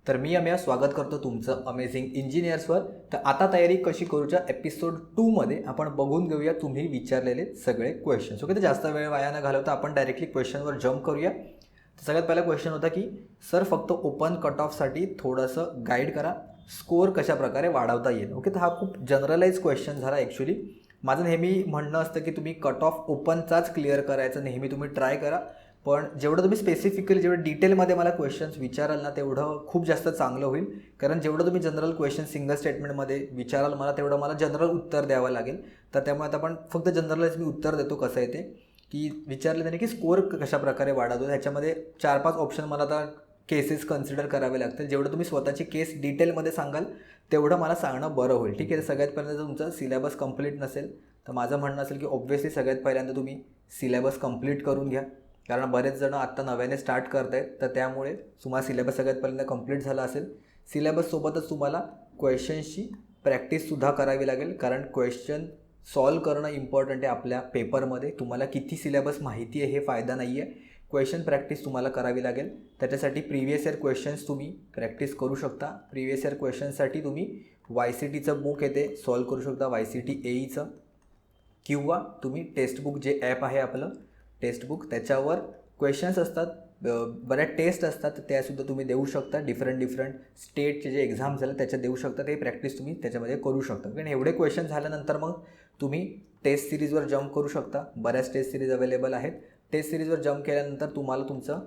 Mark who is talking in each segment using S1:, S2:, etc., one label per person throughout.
S1: तर मी अमेय स्वागत करतो तुमचं अमेझिंग इंजिनियर्सवर. तर आता तयारी कशी करूच्या एपिसोड 2 मध्ये आपण बघून घेऊया तुम्ही विचारलेले सगळे क्वेश्चन्स. ओके, तर जास्त वेळ वाया न घालवता आपण डायरेक्टली क्वेश्चनवर जम्प करूया. तर सगळ्यात पहिला क्वेश्चन होता की सर फक्त ओपन कट ऑफसाठी थोडंसं गाईड करा, स्कोअर कशा प्रकारे वाढवता येईल. ओके, तर हा खूप जनरलाइज क्वेश्चन झाला. ॲक्च्युली माझं नेहमी म्हणणं असतं की तुम्ही कट ऑफ ओपनचाच क्लिअर करायचं नेहमी तुम्ही ट्राय करा. पण जेवढं तुम्ही स्पेसिफिकली जेवढं डिटेलमध्ये मला क्वेश्चन्स विचाराल ना तेवढं खूप जास्त चांगलं होईल. कारण जेवढं तुम्ही जनरल क्वेश्चन सिंगल स्टेटमेंटमध्ये विचाराल मला तेवढं मला जनरल उत्तर द्यावं लागेल. तर त्यामुळे आता आपण फक्त जनरलच मी उत्तर देतो कसं आहे ते की विचारले त्याने की स्कोअर कशा प्रकारे वाढवतो. ह्याच्यामध्ये 4-5 ऑप्शन मला आता केसेस कन्सिडर करावे लागतील. जेवढं तुम्ही स्वतःची केस डिटेलमध्ये सांगाल तेवढं मला सांगणं बरं होईल. ठीक आहे, तर सगळ्यात पहिल्यांदा तुमचा सिलेबस कंप्लीट नसेल तर माझं म्हणणं असेल की ऑब्व्हियसली सगळ्यात पहिल्यांदा तुम्ही सिलेबस कंप्लीट करून घ्या. कारण बरेच जण आत्ता नव्याने स्टार्ट करत आहेत, तर त्यामुळे तुम्हाला सिलेबस सगळ्यात पहिल्यांदा कंप्लीट झाला असेल. सिलेबससोबतच तुम्हाला क्वेश्चन्सची प्रॅक्टिससुद्धा करावी लागेल. कारण क्वेश्चन सॉल्व करणं इम्पॉर्टंट आहे आपल्या पेपरमध्ये. तुम्हाला किती सिलेबस माहिती आहे हे फायदा नाही आहे, क्वेश्चन प्रॅक्टिस तुम्हाला करावी लागेल. त्याच्यासाठी प्रिव्हियस इयर क्वेश्चन्स तुम्ही प्रॅक्टिस करू शकता. प्रिव्हियस इयर क्वेश्चन्ससाठी तुम्ही YCTचं बुक येते सॉल्व करू शकता, YCT AEचं, किंवा तुम्ही टेक्स्टबुक जे ॲप आहे आपलं टेक्स्टबुक त्याच्यावर क्वेश्चन्स असतात, बऱ्याच टेस्ट असतात, त्यासुद्धा तुम्ही देऊ शकता. डिफरंट स्टेटचे जे एक्झाम झाले त्याच्यात देऊ शकता. ते प्रॅक्टिस तुम्ही त्याच्यामध्ये करू शकता. कारण एवढे क्वेश्चन झाल्यानंतर मग तुम्ही टेस्ट सिरीजवर जम्प करू शकता. बऱ्याच टेस्ट सिरीज अवेलेबल आहेत. टेस्ट सिरीजवर जम्प केल्यानंतर तुम्हाला तुमचं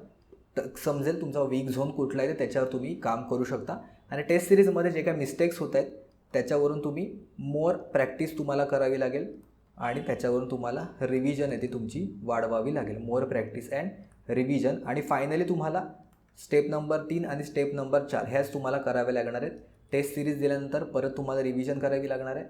S1: समजेल तुमचा वीक झोन कुठला आहे, त्याच्यावर तुम्ही काम करू शकता. आणि टेस्ट सिरीजमध्ये जे काही मिस्टेक्स होत आहेत त्याच्यावरून तुम्ही मोर प्रॅक्टिस तुम्हाला करावी लागेल आणि त्याच्यावरून तुम्हाला रिव्हिजन आहे ती तुमची वाढवावी लागेल. मोर प्रॅक्टिस अँड रिव्हिजन. आणि फायनली तुम्हाला स्टेप नंबर 3 आणि स्टेप नंबर 4 ह्याच तुम्हाला कराव्या लागणार आहेत. टेस्ट सिरीज दिल्यानंतर परत तुम्हाला रिव्हिजन करावी लागणार आहे,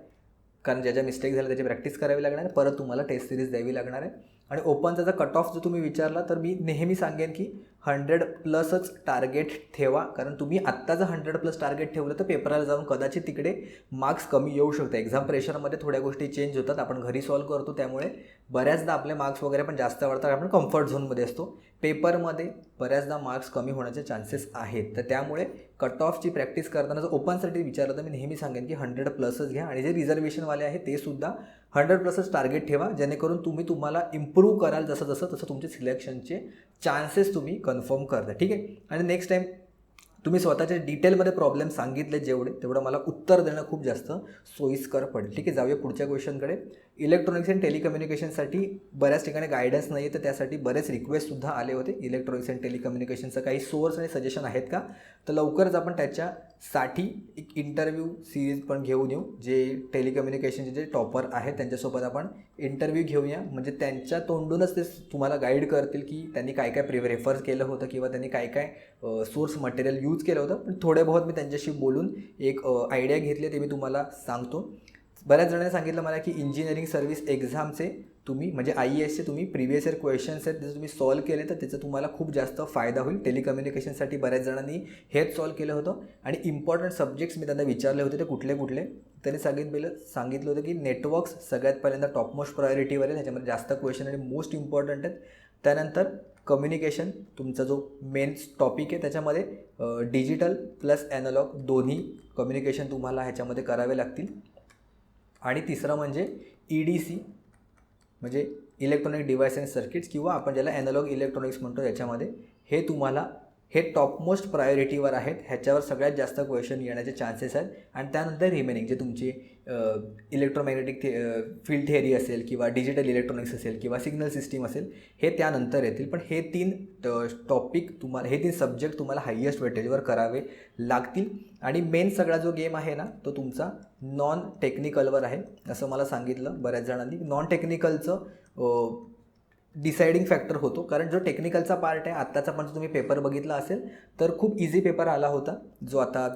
S1: कारण ज्या मिस्टेक झाल्या त्याची प्रॅक्टिस करावी लागणार आहे. परत तुम्हाला टेस्ट सिरीज द्यावी लागणार आहे. आणि ओपनचा जर कट ऑफ जो तुम्ही विचारला तर मी नेहमी सांगेन की 100+ टार्गेट ठेवा. कारण तुम्ही आत्ता जर 100+ टार्गेट ठेवलं तर पेपरला जाऊन कदाचित तिकडे मार्क्स कमी येऊ शकते. एक्झाम प्रेशरमध्ये थोड्या गोष्टी चेंज होतात. आपण घरी सॉल्व करतो त्यामुळे बऱ्याचदा आपले मार्क्स वगैरे पण जास्त वाढतात. आपण कम्फर्ट झोनमध्ये असतो. पेपरमध्ये बऱ्याचदा मार्क्स कमी होण्याचे चान्सेस आहेत. तर त्यामुळे कट ऑफची प्रॅक्टिस करताना जर ओपनसाठी विचारलं तर मी नेहमी सांगेन की 100+च घ्या. आणि जे रिझर्वेशनवाले आहे ते सुद्धा 100+च टार्गेट ठेवा, जेणेकरून तुम्हाला इम्प्रूव्ह कराल तसं तुमचे सिलेक्शनचे चान्सेस तुम्ही कन्फर्म करता. ठीक आहे. आणि नेक्स्ट टाईम तुम्ही स्वतःच्या डिटेलमध्ये प्रॉब्लेम सांगितले तेवढं मला उत्तर देणं खूप जास्त सोयीस्कर पडेल. ठीक आहे, जाऊया पुढच्या क्वेश्चनकडे. इलेक्ट्रॉनिक्स अँड टेलिकम्युनिकेशनसाठी बऱ्याच ठिकाणी गायडन्स नाही आहे, तर त्यासाठी बरेच रिक्वेस्टसुद्धा आले होते. इलेक्ट्रॉनिक्स अँड टेलिकम्युनिकेशनचं काही सोर्स आणि सजेशन आहेत का, तर लवकरच आपण त्याच्यासाठी एक इंटरव्ह्यू सिरीज पण घेऊन येऊ. जे टेलिकम्युनिकेशनचे जे टॉपर आहेत त्यांच्यासोबत आपण इंटरव्ह्यू घेऊया. म्हणजे त्यांच्या तोंडूनच ते तुम्हाला गाईड करतील की त्यांनी काय काय रेफर केलं होतं किंवा त्यांनी काय काय सोर्स मटेरियल यूज केलं होतं. पण थोडे बहुत मी त्यांच्याशी बोलून एक आयडिया घेतली, ते मी तुम्हाला सांगतो. बऱ्याच जणांनी सांगितलं मला की इंजिनिअरिंग सर्व्हिस एक्झामचे तुम्ही म्हणजे IASचे तुम्ही प्रिव्हियस इयर क्वेश्चन्स आहेत जर तुम्ही सॉल्व केले तर त्याचा तुम्हाला खूप जास्त फायदा होईल. टेलिकम्युनिकेशनसाठी बऱ्याच जणांनी हेच सॉल्व केलं होतं. आणि इम्पॉर्टंट सब्जेक्ट्स मी त्यांना विचारले होते ते कुठले त्यांनी सांगितलं होतं की नेटवर्क्स सगळ्यात पहिल्यांदा टॉपमोस्ट प्रायोरिटीवर आहे, त्याच्यामध्ये जास्त क्वेश्चन आणि मोस्ट इम्पॉर्टंट आहेत. त्यानंतर कम्युनिकेशन तुमचा जो मेन टॉपिक आहे त्याच्यामध्ये डिजिटल प्लस ॲनालॉग दोन्ही कम्युनिकेशन तुम्हाला ह्याच्यामध्ये करावे लागतील. आणि तिसरं म्हणजे EDC म्हणजे इलेक्ट्रॉनिक डिव्हाइस अँड सर्किट्स, किंवा आपण ज्याला ॲनालॉग इलेक्ट्रॉनिक्स म्हणतो, याच्यामध्ये हे टॉपमोस्ट प्रायोरिटीवर आहेत. ह्याच्यावर सगळ्यात जास्त क्वेश्चन येण्याचे चान्सेस आहेत. आणि त्यानंतर रिमेनिंग जे तुमची इलेक्ट्रोमॅग्नेटिक फील्ड थिअरी असेल किंवा डिजिटल इलेक्ट्रॉनिक्स असेल किंवा सिग्नल सिस्टीम असेल हे त्यानंतर येतील. पण हे 3 टॉपिक तुम्हाला, हे 3 सब्जेक्ट तुम्हाला हायेस्ट वेटेजवर करावे लागतील. आणि मेन सगळा जो गेम आहे ना तो तुमचा नॉन टेक्निकलवर आहे असं मला सांगितलं बऱ्याच जणांनी. नॉन टेक्निकलचं डिसाइडिंग फॅक्टर होतो. कारण जो टेक्निकलचा पार्ट आहे आत्ताचा पण तुम्ही पेपर बघितला असेल तर खूप इझी पेपर आला होता, जो आता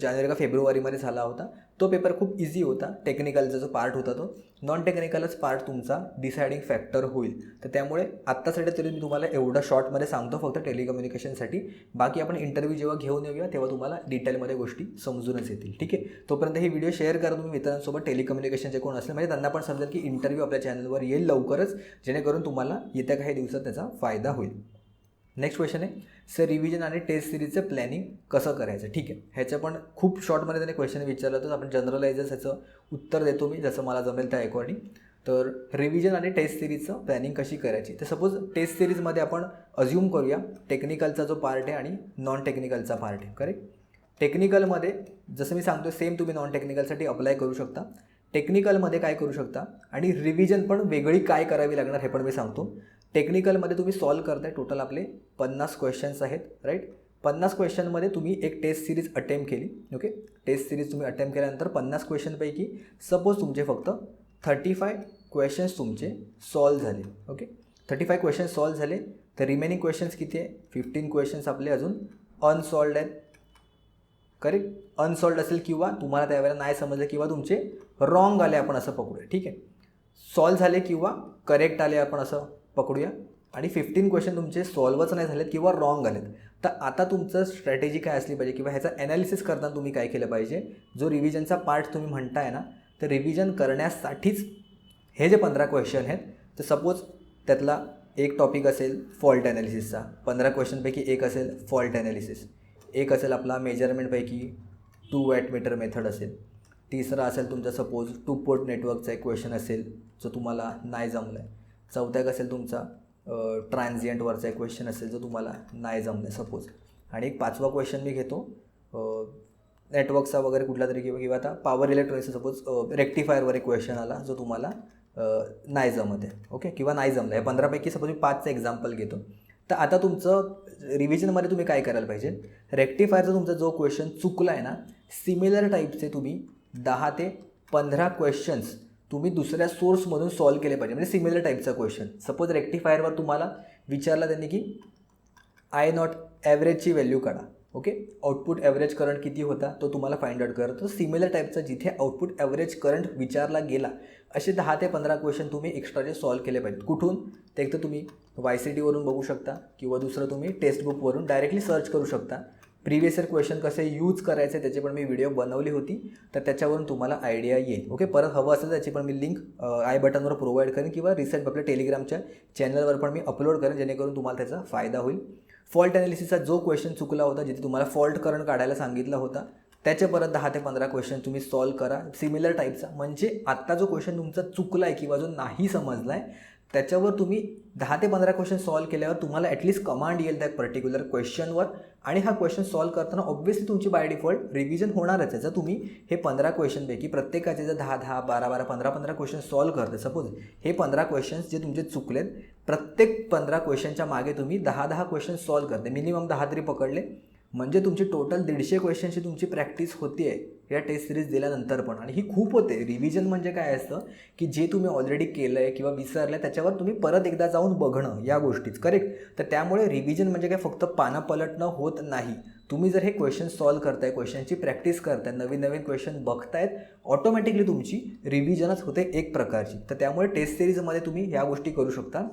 S1: जानेवारी का फेब्रुवारीमध्ये झाला होता. तो पेपर खूप इझी होता. टेक्निकलचा जो पार्ट होता तो. नॉन टेक्निकलच पार्ट तुमचा डिसाइडिंग फॅक्टर होईल. तर त्यामुळे आत्तासाठी तरी मी तुम्हाला एवढं शॉर्टमध्ये सांगतो फक्त टेलिकम्युनिकेशनसाठी. बाकी आपण इंटरव्ह्यू जेव्हा घेऊन येऊया तेव्हा तुम्हाला डिटेलमध्ये गोष्टी समजूनच येतील. ठीक आहे, तोपर्यंत ही व्हिडिओ शेअर करा तुम्ही मित्रांसोबत. टेलिकम्युनिकेशनचे कोण असेल म्हणजे त्यांना पण समजेल की इंटरव्ह्यू आपल्या चॅनलवर येईल लवकरच, जेणेकरून तुम्हाला येत्या काही दिवसात त्याचा फायदा होईल. नेक्स्ट क्वेश्चन आहे, सर रिव्हिजन आणि टेस्ट सिरीजचं प्लॅनिंग कसं करायचं. ठीक आहे, ह्याचं पण खूप शॉर्टमध्ये त्याने क्वेश्चन विचारलं तर आपण जनरलायझर्स ह्याचं उत्तर देतो मी जसं मला जमेल त्या अकॉर्डिंग. तर रिव्हिजन आणि टेस्ट सिरीजचं प्लॅनिंग कशी करायची. तर सपोज टेस्ट सिरीजमध्ये आपण अज्युम करूया टेक्निकलचा जो पार्ट आहे आणि नॉन टेक्निकलचा पार्ट आहे. करेक्ट. टेक्निकलमध्ये जसं मी सांगतो सेम तुम्ही नॉन टेक्निकलसाठी अप्लाय करू शकता. टेक्निकलमध्ये काय करू शकता आणि रिव्हिजन पण वेगळी काय करावी लागणार हे पण मी सांगतो. टेक्निकलमध्ये तुम्ही सॉल्व करताय टोटल आपले 50 क्वेश्चन्स आहेत. राईट. 50 क्वेश्चनमध्ये तुम्ही एक टेस्ट सिरीज अटेम्प्ट केली. ओके. टेस्ट सिरीज तुम्ही अटेम्प्ट केल्यानंतर 50 क्वेश्चनपैकी सपोज तुमचे फक्त 35 क्वेश्चन्स तुमचे सॉल्व झाले. ओके. 35 क्वेश्चन्स सॉल्व झाले तर रिमेनिंग क्वेश्चन्स किती आहे. 15 क्वेश्चन्स आपले अजून अनसॉल्वड आहेत. करेक्ट. अनसॉल्वड असेल किंवा तुम्हाला त्यावेळेला नाही समजलं किंवा तुमचे रॉंग आले आपण असं पकडूया. ठीक आहे. सॉल्व झाले किंवा करेक्ट आले आपण असं पकडूया. आणि 15 क्वेश्चन तुमचे सॉल्वच नाही झालेत किंवा रॉंग आलेत. तर आता तुमचं स्ट्रॅटेजी काय असली पाहिजे किंवा ह्याचा ॲनालिसिस करताना तुम्ही काय केलं पाहिजे. जो रिव्हिजनचा पार्ट तुम्ही म्हणताय ना तर रिव्हिजन करण्यासाठीच हे जे 15 क्वेश्चन आहेत तर सपोज त्यातला एक टॉपिक असेल फॉल्ट ॲनालिसिसचा. 15 क्वेश्चनपैकी एक असेल फॉल्ट ॲनालिसिस. एक असेल आपला मेजरमेंटपैकी 2 वॅटमीटर मेथड असेल. तिसरा असेल तुमचा सपोज 2 पोर्ट नेटवर्कचा एक क्वेश्चन असेल जो तुम्हाला नाही जमला आहे. चौथा एक असेल तुमचा ट्रान्झियंटवरचा एक क्वेश्चन असेल जो तुम्हाला नाही जमला आहे सपोज. आणि एक 5वा क्वेश्चन मी घेतो नेटवर्कचा वगैरे कुठला तरी किंवा आता पॉवर इलेक्ट्रॉनिक्सचा सपोज रेक्टिफायरवर एक क्वेश्चन आला जो तुम्हाला नाही जमत आहे. ओके. किंवा नाही जमलं आहे. 15पैकी सपोज मी 5चं एक्झाम्पल घेतो. तर आता तुमचं रिव्हिजनमध्ये तुम्ही काय करायला पाहिजे. रेक्टिफायरचा तुमचा जो क्वेश्चन चुकला आहे ना सिमिलर टाईपचे तुम्ही 10 ते 15 क्वेश्चन्स तुम्ही दुसऱ्या सोर्समधून सॉल्व केले पाहिजे. म्हणजे सिमिलर टाईपचा क्वेश्चन. सपोज रेक्टिफायरवर तुम्हाला विचारला त्यांनी की आय नॉट ॲव्हरेजची व्हॅल्यू काढा. ओके. आउटपुट ॲव्हरेज करंट किती होता तो तुम्हाला फाइंड आउट करा. तर सिमिलर टाईपचा जिथे आउटपुट ॲव्हरेज करंट विचारला गेला असे 10 ते 15 क्वेश्चन तुम्ही एक्स्ट्राचे सॉल्व केले पाहिजेत. कुठून. ते एक तर तुम्ही YCTवरून बघू शकता किंवा दुसरं तुम्ही टेक्स्टबुकवरून डायरेक्टली सर्च करू शकता. प्रिव्हियस इयर क्वेश्चन कसे यूज करायचे त्याची पण मी व्हिडिओ बनवली होती तर त्याच्यावरून तुम्हाला आयडिया येईल. ओके. परत हवं असेल त्याची पण मी लिंक आय बटनवर प्रोव्हाइड करेन किंवा रिसेंट आपल्या टेलिग्रामच्या चॅनलवर पण मी अपलोड करेन जेणेकरून तुम्हाला त्याचा फायदा होईल. फॉल्ट ॲनालिसिसचा जो क्वेश्चन चुकला होता जिथे तुम्हाला फॉल्ट करंट काढायला सांगितला होता त्याचे परत 10 ते 15 क्वेश्चन तुम्ही सॉल्व करा सिमिलर टाईपचा. म्हणजे आत्ता जो क्वेश्चन तुमचा चुकला आहे किंवा जो नाही समजला आहे त्याच्यावर तुम्ही 10 ते 15 क्वेश्चन सॉल्व केल्यावर तुम्हाला ॲटलिस्ट कमांड येईल त्या पर्टिक्युलर क्वेश्चनवर. आणि हा क्वेश्चन सॉल्व करताना ऑब्व्हियसली तुमची बाय डिफॉल्ट रिव्हिजन होणारच आहे. जर तुम्ही हे 15 क्वेश्चनपैकी प्रत्येकाचे जर 10-10, 12-12, 15-15 क्वेश्चन सॉल्व करते. सपोज हे 15 क्वेश्चन्स जे तुमचे चुकलेत प्रत्येक 15 क्वेश्चनच्या मागे तुम्ही 10-10 क्वेश्चन सॉल्व करते. मिनिमम 10 तरी पकडले म्हणजे तुमची टोटल 150 क्वेश्चनची तुमची प्रॅक्टिस होती आहे या टेस्ट सिरीज दिल्यानंतर पण. आणि ही खूप होते. रिव्हिजन म्हणजे काय असतं की जे तुम्ही ऑलरेडी केलं आहे किंवा विसरलं आहे त्याच्यावर तुम्ही परत एकदा जाऊन बघणं या गोष्टीच. करेक्ट. तर त्यामुळे रिव्हिजन म्हणजे काय फक्त पानं पलटणं होत नाही. तुम्ही जर हे क्वेश्चन सॉल्व करताय क्वेश्चनची प्रॅक्टिस करताय नवीन नवीन क्वेश्चन बघतायत ऑटोमॅटिकली तुमची रिव्हिजनच होते एक प्रकारची. तर त्यामुळे टेस्ट सिरीजमध्ये तुम्ही ह्या गोष्टी करू शकता.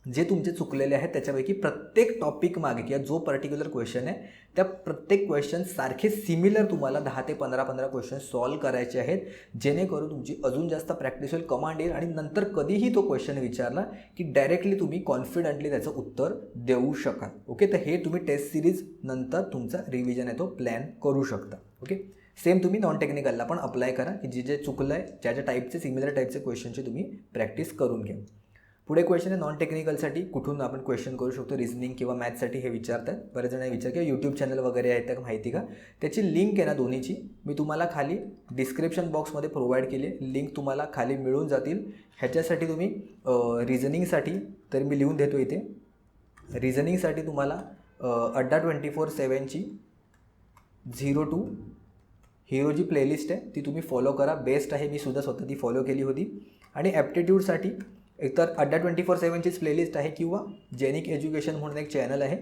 S1: जे तुमचे चुकलेले आहेत त्याच्यापैकी प्रत्येक टॉपिक मागे किंवा जो पर्टिक्युलर क्वेश्चन आहे त्या प्रत्येक क्वेश्चन सारखे सिमिलर तुम्हाला 10 ते 15 क्वेश्चन सॉल्व करायचे आहेत जेणेकरून तुमची अजून जास्त प्रॅक्टिस होईल कमांड येईल आणि नंतर कधीही तो क्वेश्चन विचारला की डायरेक्टली तुम्ही कॉन्फिडंटली त्याचं उत्तर देऊ शकाल. ओके. तर हे तुम्ही टेस्ट सिरीज नंतर तुमचा रिव्हिजन आहे तो प्लॅन करू शकता. ओके. सेम तुम्ही नॉन टेक्निकलला पण अप्लाय करा की जे चुकलं आहे ज्या टाईपचे सिमिलर टाईपचे क्वेश्चनची तुम्ही प्रॅक्टिस करून घ्या. पुढे क्वेश्चन आहे नॉन टेक्निकलसाठी कुठून आपण क्वेश्चन करू शकतो. रिझनिंग किंवा मॅथ्ससाठी हे विचारतात बरेच जण विचार किंवा यूट्यूब चॅनल वगैरे आहेत त्या माहिती का त्याची लिंक आहे ना दोन्हीची मी तुम्हाला खाली डिस्क्रिप्शन बॉक्समध्ये प्रोव्हाइड केली आहे. लिंक तुम्हाला खाली मिळून जातील. ह्याच्यासाठी तुम्ही रिझनिंगसाठी तर मी लिहून देतो इथे. रिझनिंगसाठी तुम्हाला अड्डा 24/7ची 0 to हिरो जी प्लेलिस्ट आहे ती तुम्ही फॉलो करा. बेस्ट आहे. मी सुद्धा स्वतः ती फॉलो केली होती. आणि ॲप्टिट्यूडसाठी एकतर अड्डा 24/7चीच प्लेलिस्ट आहे किंवा जेनिक एज्युकेशन म्हणून एक चॅनल आहे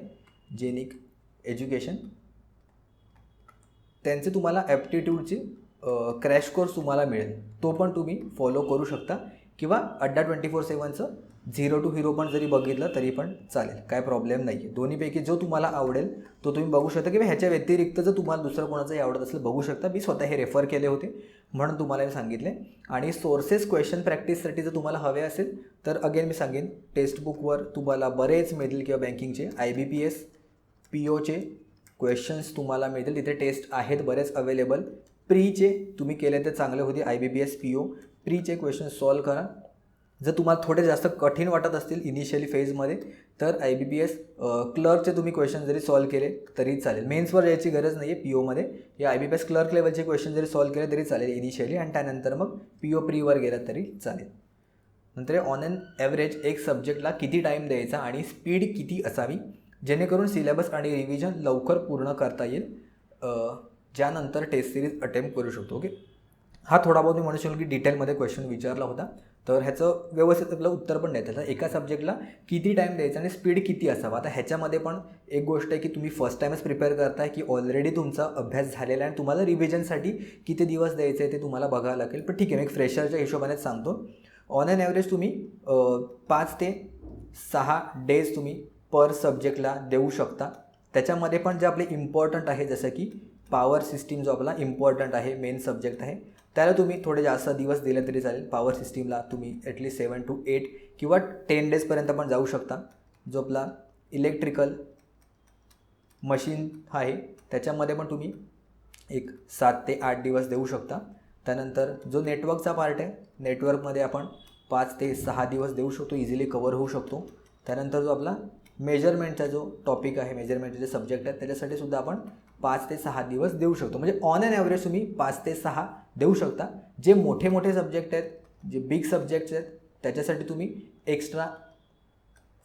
S1: जेनिक एज्युकेशन त्यांचे तुम्हाला ॲप्टिट्यूडची क्रॅश कोर्स तुम्हाला मिळेल तो पण तुम्ही फॉलो करू शकता. किंवा अड्डा 24/7चं 0 to हिरो पण जरी बघितलं तरी पण चालेल काय प्रॉब्लेम नाही आहे. दोन्हीपैकी जो तुम्हाला आवडेल तो तुम्ही बघू शकता किंवा ह्याच्या व्यतिरिक्त जर तुम्हाला दुसरं कोणाचंही आवडत असेल बघू शकता. मी स्वतः हे रेफर केले होते म्हणून तुम्हाला मी सांगितले. आणि सोर्सेस क्वेश्चन प्रॅक्टिससाठी जर तुम्हाला हवे असेल तर अगेन मी सांगेन टेक्स्टबुकवर तुम्हाला बरेच मिळतील किंवा बँकिंगचे IBPS POचे क्वेश्चन्स तुम्हाला मिळतील, तिथे टेस्ट आहेत बरेच अवेलेबल. प्रीचे तुम्ही केले तर चांगले होते. IBPS PO प्रीचे क्वेश्चन सॉल्व करा. जर तुम्हाला थोडे जास्त कठीण वाटत असतील इनिशियली फेजमध्ये तर IBPS क्लर्कचे तुम्ही क्वेश्चन जरी सॉल्व केले तरी चालेल. मेन्सवर यायची गरज नाही आहे POमध्ये. या IBPS क्लर्क लेवलचे क्वेश्चन जरी सॉल्व केले तरी चालेल इनिशियली, आणि त्यानंतर मग PO प्रीवर गेलात तरी चालेल. नंतर ऑन एन ॲव्हरेज एक सब्जेक्टला किती टाईम द्यायचा आणि स्पीड किती असावी जेणेकरून सिलेबस आणि रिव्हिजन लवकर पूर्ण करता येईल, ज्यानंतर टेस्ट सिरीज अटेम्प्ट करू शकतो. ओके, हा थोडा बहुत मी म्हणू शकतो की डिटेलमध्ये क्वेश्चन विचारला होता, तर ह्याचं व्यवस्थित आपलं उत्तर पण द्यायचं. तर एका सब्जेक्टला किती टाईम द्यायचा आणि स्पीड किती असावा. आता ह्याच्यामध्ये पण एक गोष्ट आहे की तुम्ही फर्स्ट टाईमच प्रिपेअर करताय की ऑलरेडी तुमचा अभ्यास झालेला आहे आणि तुम्हाला रिव्हिजनसाठी किती दिवस द्यायचे आहे ते तुम्हाला बघावं लागेल. पण ठीक आहे, मी एक फ्रेशरच्या हिशोबानेच सांगतो. ऑन एन ॲव्हरेज तुम्ही 5 ते 6 डेज तुम्ही पर सब्जेक्टला देऊ शकता. त्याच्यामध्ये पण जे आपले इम्पॉर्टंट आहे, जसं की पॉवर सिस्टीम जो आपला इम्पॉर्टंट आहे, मेन सब्जेक्ट आहे, त्याला तुम्ही थोडे जास्त दिवस दिले तरी चालेल. पॉवर सिस्टीमला तुम्ही ॲटलीस्ट 7 to 8 किंवा 10 डेजपर्यंत पण जाऊ शकता. जो आपला इलेक्ट्रिकल मशीन आहे त्याच्यामध्ये पण तुम्ही एक 7 ते 8 दिवस देऊ शकता. त्यानंतर जो नेटवर्कचा पार्ट आहे, नेटवर्कमध्ये आपण 5 ते 6 दिवस देऊ शकतो, इझिली कवर होऊ शकतो. त्यानंतर जो आपला मेजरमेंटचा जो टॉपिक आहे, मेजरमेंटचे जे सब्जेक्ट आहेत त्याच्यासाठी सुद्धा आपण 5 ते 6 दिवस देऊ शकतो. म्हणजे ऑन एन ॲव्हरेज तुम्ही 5 ते 6 देऊ शकता. जे मोठे मोठे सब्जेक्ट आहेत, जे बिग सब्जेक्ट्स आहेत, त्याच्यासाठी तुम्ही एक्स्ट्रा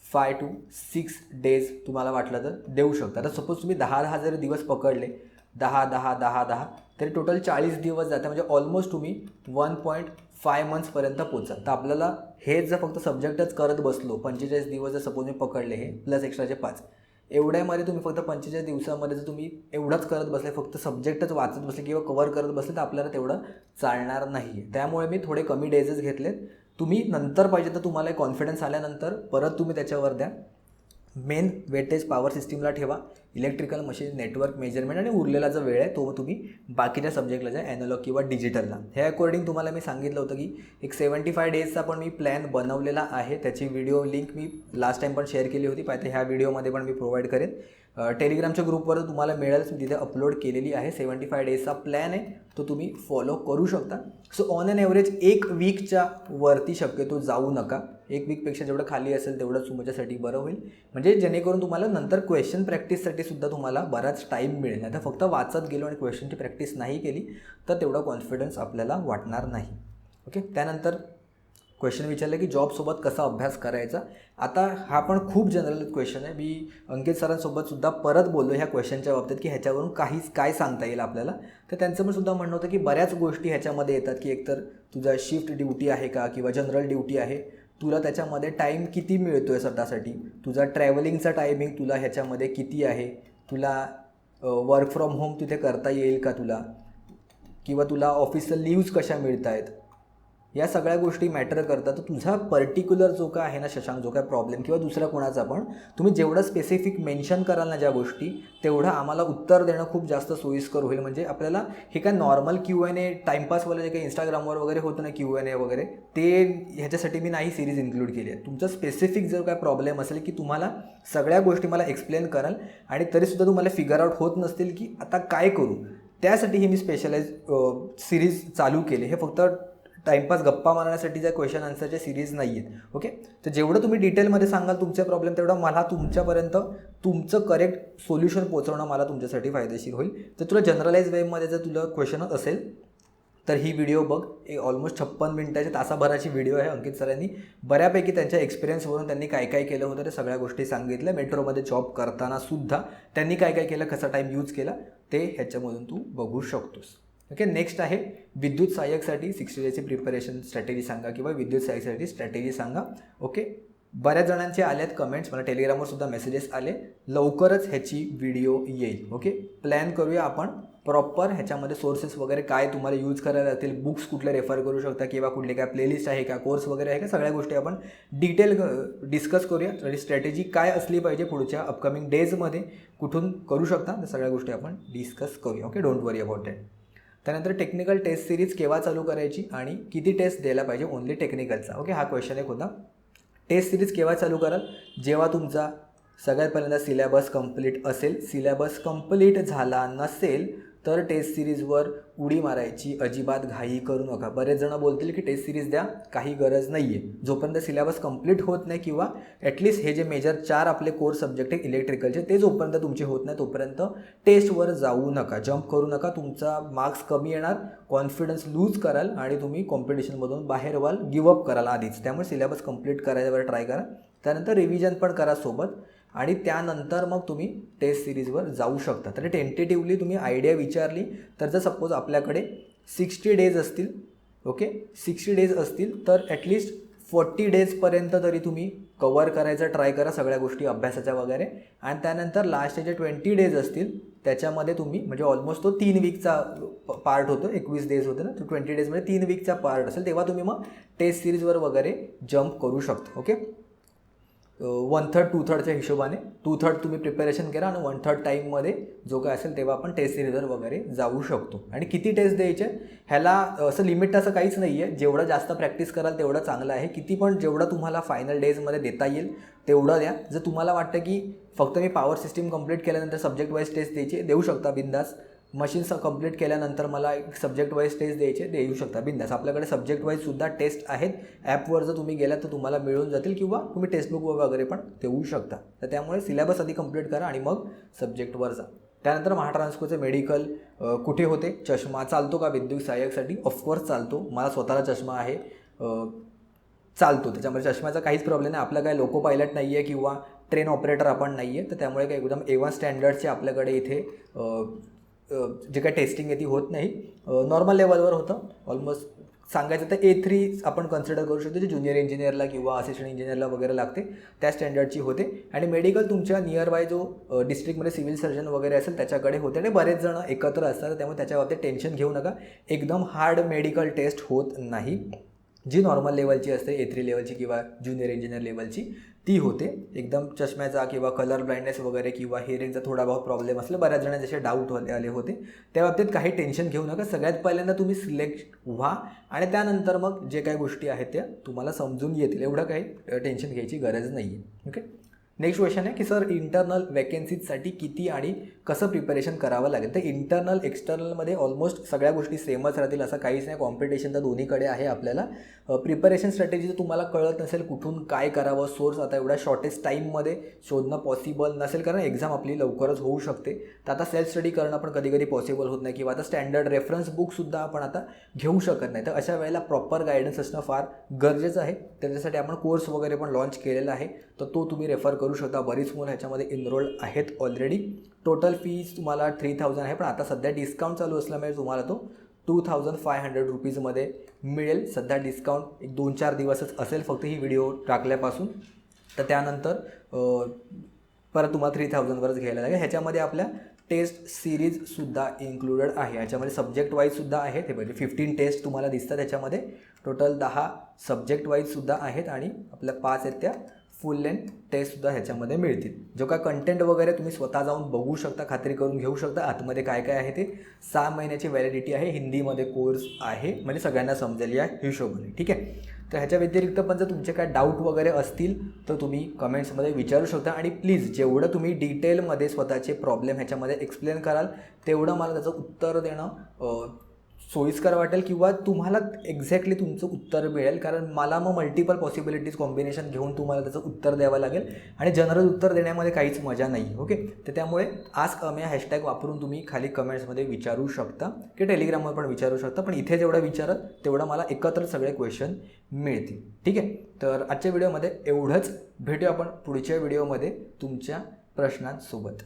S1: 5 to 6 डेज तुम्हाला वाटलं तर देऊ शकता. तर सपोज तुम्ही 10 जर दिवस पकडले, 10 तरी टोटल 40 दिवस जाते. म्हणजे ऑलमोस्ट तुम्ही 1.5 मंथ्सपर्यंत पोचा. तर आपल्याला हेच जर फक्त सब्जेक्टच करत बसलो, 45 दिवस जर सपोज मी पकडले हे प्लस एक्स्ट्राचे 5, एवढ्यामध्ये तुम्ही फक्त 45 दिवसामध्ये जर तुम्ही एवढंच करत बसले, फक्त सब्जेक्टच वाचत बसले किंवा कवर करत बसले, तर आपल्याला तेवढं चालणार नाही आहे. त्यामुळे मी थोडे कमी डेजेस घेतलेत. तुम्ही नंतर पाहिजे तर तुम्हाला कॉन्फिडन्स आल्यानंतर परत तुम्ही त्याच्यावर द्या. मेन वेटेज पॉवर सिस्टीमला ठेवा, इलेक्ट्रिकल मशीन, नेटवर्क, मेजरमेंट, आणि उरलेला जो वेळ आहे तो तुम्ही बाकीच्या सब्जेक्टला जा, ॲनालॉग किंवा डिजिटलला. हे अकॉर्डिंग तुम्हाला मी सांगितलं होतं की एक 75 डेजचा पण मी प्लॅन बनवलेला आहे. त्याची व्हिडिओ लिंक मी लास्ट टाईम पण शेअर केली होती, पाहिजे ह्या व्हिडिओमध्ये पण मी प्रोव्हाइड करेन. टेलिग्रामच्या ग्रुपवर तुम्हाला मिळेल, मी तिथे अपलोड केलेली आहे. 75 डेजचा प्लॅन आहे, तो तुम्ही फॉलो करू शकता. सो ऑन एन ॲव्हरेज 1 वीकच्या वरती शक्यतो जाऊ नका. 1 वीकपेक्षा जेवढं खाली असेल तेवढंच तुमच्यासाठी बरं होईल. म्हणजे जेणेकरून तुम्हाला नंतर क्वेश्चन प्रॅक्टिससाठी सुद्धा तुम्हाला बराच टाईम मिळेल. आता फक्त वाचत गेलो आणि क्वेश्चनची प्रॅक्टिस नाही केली तर तेवढा कॉन्फिडन्स आपल्याला वाटणार नाही. ओके, त्यानंतर क्वेश्चन विचारलं की जॉबसोबत कसा अभ्यास करायचा. आता हा पण खूप जनरल क्वेश्चन आहे. मी अंकित सरांसोबत सुद्धा परत बोललो ह्या क्वेश्चनच्या बाबतीत की ह्याच्यावरून काय सांगता येईल आपल्याला. तर त्यांचं पण सुद्धा म्हणणं होतं की बऱ्याच गोष्टी ह्याच्यामध्ये येतात की एकतर तुझा शिफ्ट ड्युटी आहे का किंवा जनरल ड्युटी आहे, तुला त्याच्यामध्ये टाईम किती मिळतो आहे स्वतःसाठी, तुझा ट्रॅव्हलिंगचा टायमिंग तुला ह्याच्यामध्ये किती आहे, तुला वर्क फ्रॉम होम तिथे करता येईल का तुला, किंवा तुला ऑफिसला लीव्ज कशा मिळत आहेत, या सगळ्या गोष्टी मॅटर करतात. तर तुझा पर्टिक्युलर जो काय आहे ना शशांक, जो काय प्रॉब्लेम किंवा दुसरा कोणाचा पण, तुम्ही जेवढं स्पेसिफिक मेन्शन कराल ना ज्या गोष्टी, तेवढं आम्हाला उत्तर देणं खूप जास्त सोयीस्कर होईल. म्हणजे आपल्याला हे काय नॉर्मल Q&A टाईमपासवाले जे काही इंस्टाग्रामवर वगैरे होतं ना Q&A वगैरे, ते ह्याच्यासाठी मी नाही सिरीज इन्क्लूड केली आहे. तुमचा स्पेसिफिक जर काय प्रॉब्लेम असेल की तुम्हाला सगळ्या गोष्टी मला एक्सप्लेन कराल आणि तरीसुद्धा तुम्हाला फिगर आउट होत नसतील की आता काय करू, त्यासाठी ही मी स्पेशलाइज सिरीज चालू केली. हे फक्त टाईमपास गप्पा मारण्यासाठी ज्या क्वेश्चन आन्सरच्या सिरीज नाही आहेत. ओके, तर जेवढं तुम्ही डिटेलमध्ये सांगाल तुमचे प्रॉब्लेम, तेवढं मला तुमच्यापर्यंत तुमचं करेक्ट सोल्युशन पोहोचवणं मला तुमच्यासाठी फायदेशीर होईल. तर तुला जनरलाइज वेमध्ये जर तुला क्वेश्चनच असेल तर ही व्हिडिओ बघ. एक ऑलमोस्ट 56 मिनिटाची तासाभराची व्हिडिओ आहे. अंकित सरांनी बऱ्यापैकी त्यांच्या एक्सपिरियन्सवरून त्यांनी काय काय केलं होतं ते सगळ्या गोष्टी सांगितल्या. मेट्रोमध्ये जॉब करताना सुद्धा त्यांनी काय काय केलं, कसा टाईम यूज केला, ते ह्याच्यामधून तू बघू शकतोस. ओके, नेक्स्ट आहे विद्युत सहाय्यकसाठी 60 डेजची प्रिपरेशन स्ट्रॅटेजी सांगा किंवा विद्युत सहाय्यकसाठी स्ट्रॅटेजी सांगा. ओके, बऱ्याच जणांचे आलेत कमेंट्स, मला टेलिग्रामवर सुद्धा मेसेजेस आले. लवकरच ह्याची व्हिडिओ येईल. ओके, प्लॅन करूया आपण प्रॉपर. ह्याच्यामध्ये सोर्सेस वगैरे काय तुम्हाला यूज करायला लागतील, बुक्स कुठले रेफर करू शकता किंवा कुठले काय प्लेलिस्ट आहे का, कोर्स वगैरे आहे का, सगळ्या गोष्टी आपण डिटेल डिस्कस करूया. आणि स्ट्रॅटेजी काय असली पाहिजे पुढच्या अपकमिंग डेजमध्ये, कुठून करू शकता, त्या सगळ्या गोष्टी आपण डिस्कस करूया. Okay, don't worry about that. त्यानंतर टेक्निकल टेस्ट सिरीज केव्हा चालू करायची आणि किती टेस्ट द्यायला पाहिजे ओनली टेक्निकलचा. ओके, हा क्वेश्चन एक होता. टेस्ट सिरीज केव्हा चालू कराल, जेव्हा तुमचा सगळ्यात पहिल्यांदा सिलेबस कंप्लीट असेल. सिलेबस कंप्लीट झाला नसेल तर टेस्ट सिरीजवर उडी मारायची अजिबात घाई करू नका. बरेच जण बोलतील की टेस्ट सिरीज द्या, काही गरज नाही आहे. जोपर्यंत सिलेबस कंप्लीट होत नाही किंवा ॲटलिस्ट हे जे मेजर 4 आपले कोर सब्जेक्ट आहे इलेक्ट्रिकलचे ते जोपर्यंत तुमचे होत नाही तोपर्यंत टेस्टवर जाऊ नका, जंप करू नका. तुमचा मार्क्स कमी येणार, कॉन्फिडन्स लूज कराल आणि तुम्ही कॉम्पिटिशनमधून बाहेर व्हाल, गिवअप कराल आधीच. त्यामुळे सिलेबस कंप्लीट करायला ट्राय करा. त्यानंतर रिव्हिजन पण करा सोबत आणि त्यानंतर मग तुम्ही टेस्ट सिरीजवर जाऊ शकता. तर टेंटेटिव्हली तुम्ही आयडिया विचारली तर जर सपोज आपल्याकडे 60 डेज असतील, ओके 60 डेज असतील तर ॲटलिस्ट 40 डेजपर्यंत तरी तुम्ही कवर करायचा ट्राय करा सगळ्या गोष्टी अभ्यासाच्या वगैरे. आणि त्यानंतर लास्टचे जे 20 डेज असतील त्याच्यामध्ये तुम्ही म्हणजे ऑलमोस्ट तो 3 वीकचा पार्ट होतो, 21 डेज होते ना, तो 20 डेजमध्ये 3 वीकचा पार्ट असेल तेव्हा तुम्ही मग टेस्ट सिरीजवर वगैरे जंप करू शकता. ओके 1/3 2/3च्या हिशोबाने 2/3 तुम्ही प्रिपरेशन करा आणि 1/3 टाईममध्ये जो काय असेल तेव्हा आपण टेस्ट सिरीजवर वगैरे जाऊ शकतो. आणि किती टेस्ट द्यायचे ह्याला असं लिमिट असं काहीच नाही आहे. जेवढं जास्त प्रॅक्टिस कराल तेवढं चांगलं आहे. किती पण जेवढं तुम्हाला फायनल डेजमध्ये देता येईल तेवढं द्या. जर तुम्हाला वाटतं की फक्त मी पॉवर सिस्टीम कंप्लीट केल्यानंतर सब्जेक्ट वाईज टेस्ट द्यायचे, देऊ शकता बिंदास. मशीन्स कंप्लीट केल्यानंतर मला एक सब्जेक्ट वाईज टेस्ट द्यायचे, देऊ शकता बिंदास. आपल्याकडे सब्जेक्ट वाईजसुद्धा टेस्ट आहेत. ॲपवर जर तुम्ही गेलात तर तुम्हाला मिळून जातील किंवा तुम्ही टेक्स्टबुकवर वगैरे पण देऊ शकता. तर त्यामुळे सिलेबस आधी कंप्लीट करा आणि मग सब्जेक्टवर जा. त्यानंतर महाट्रान्सकोचे मेडिकल कुठे होते, चष्मा चालतो का विद्युत सहाय्यकसाठी? ऑफकोर्स चालतो. मला स्वतःला चष्मा आहे, चालतो. त्याच्यामध्ये चष्म्याचा काहीच प्रॉब्लेम नाही. आपलं काय लोको पायलट नाही आहे किंवा ट्रेन ऑपरेटर आपण नाही आहे. तर त्यामुळे काय एकदम A1 स्टँडर्डचे आपल्याकडे इथे जे काय टेस्टिंग आहे ती होत नाही. नॉर्मल लेवलवर होतं. ऑलमोस्ट सांगायचं तर A3 आपण कन्सिडर करू शकतो, जे ज्युनियर इंजिनियरला किंवा असिस्टंट इंजिनियरला वगैरे लागते त्या स्टँडर्डची होते. आणि मेडिकल तुमच्या नियर बाय जो डिस्ट्रिक्टमध्ये सिव्हिल सर्जन वगैरे असेल त्याच्याकडे होते. आणि बरेच जण एकत्र असतात त्यामुळे त्याच्याबाबतीत टेन्शन घेऊ नका. एकदम हार्ड मेडिकल टेस्ट होत नाही. जी नॉर्मल लेवलची असते A3 लेवलची किंवा ज्युनियर इंजिनियर लेवलची ती होते. एकदम चष्म्याचा किंवा कलर ब्लाइंडनेस वगैरे किंवा हिअरिंगचा थोडा बहुत प्रॉब्लेम असला, बऱ्याच जणांना जसे डाऊट आले होते, त्या बाबतीत काही टेन्शन घेऊ नका. सगळ्यात पहिल्यांदा तुम्ही सिलेक्ट व्हा आणि त्यानंतर मग जे काही गोष्टी आहेत त्या तुम्हाला समजून येतील. एवढं काही टेन्शन घ्यायची गरज नाही आहे. ओके नेक्स्ट क्वेश्चन आहे की सर इंटरनल वॅकेन्सीजसाठी किती आणि कसं प्रिपरेशन करावं लागेल? तर इंटरनल एक्सटर्नलमध्ये ऑलमोस्ट सगळ्या गोष्टी सेमच राहतील, असं काहीच नाही. कॉम्पिटिशन तर दोन्हीकडे आहे आपल्याला. प्रिपरेशन स्ट्रॅटेजी जर तुम्हाला कळत नसेल कुठून काय करावं, सोर्स आता एवढ्या शॉर्टेस्ट टाईममध्ये शोधणं पॉसिबल नसेल कारण एक्झाम आपली लवकरच होऊ शकते. तर आता सेल्फ स्टडी करणं पण कधी कधी पॉसिबल होत नाही किंवा आता स्टँडर्ड रेफरन्स बुकसुद्धा आपण आता घेऊ शकत नाही. तर अशा वेळेला प्रॉपर गायडन्स असणं फार गरजेचं आहे. त्याच्यासाठी आपण कोर्स वगैरे पण लॉन्च केलेला आहे, तर तो तुम्ही रेफर करू शकता. बरीच मुलं ह्याच्यामध्ये इनरोल्ड आहेत ऑलरेडी. टोटल फीज तुम्हाला 3000 आहे, पण आता सध्या डिस्काउंट चालू असल्यामुळे तुम्हाला तो 2500 रुपीजमध्ये मिळेल. सध्या डिस्काउंट एक 2-4 दिवसच असेल फक्त ही व्हिडिओ टाकल्यापासून. तर त्यानंतर परत तुम्हाला 3000वरच घ्यायला लागेल. ह्याच्यामध्ये आपल्या टेस्ट सिरीजसुद्धा इन्क्लुडेड आहे. ह्याच्यामध्ये सब्जेक्ट वाईजसुद्धा आहे. ते म्हणजे 15 टेस्ट तुम्हाला दिसतात. त्याच्यामध्ये टोटल 10 सब्जेक्ट वाईजसुद्धा आहेत आणि आपल्या 5 आहेत त्या फुल लेंथ टेस्टसुद्धा ह्याच्यामध्ये मिळतील. जो काय कंटेंट वगैरे तुम्ही स्वतः जाऊन बघू शकता, खात्री करून घेऊ शकता आतमध्ये काय काय आहे ते. 6 महिन्याची व्हॅलिडिटी आहे. हिंदीमध्ये कोर्स आहे, म्हणजे सगळ्यांना समजेल या हिशोबाने. ठीक आहे. तर ह्याच्या व्यतिरिक्त पण जर तुमचे काय डाऊट वगैरे असतील तर तुम्ही कमेंट्समध्ये विचारू शकता. आणि प्लीज जेवढं तुम्ही डिटेलमध्ये स्वतःचे प्रॉब्लेम ह्याच्यामध्ये एक्सप्लेन कराल तेवढं मला त्याचं उत्तर देणं सोयीस्कर वाटेल किंवा तुम्हाला एक्झॅक्टली तुमचं उत्तर मिळेल. कारण मला मग मल्टिपल पॉसिबिलिटीज कॉम्बिनेशन घेऊन तुम्हाला त्याचं उत्तर द्यावं लागेल आणि जनरल उत्तर देण्यामध्ये काहीच मजा नाही. ओके. तर त्यामुळे आस्क अमे हॅशटॅग वापरून तुम्ही खाली कमेंट्समध्ये विचारू शकता की टेलिग्रामवर पण विचारू शकता. पण इथे जेवढं विचारत तेवढं मला एकत्र सगळे क्वेश्चन मिळतील. ठीक आहे. तर आजच्या व्हिडिओमध्ये एवढंच. भेटूया आपण पुढच्या व्हिडिओमध्ये तुमच्या प्रश्नांसोबत.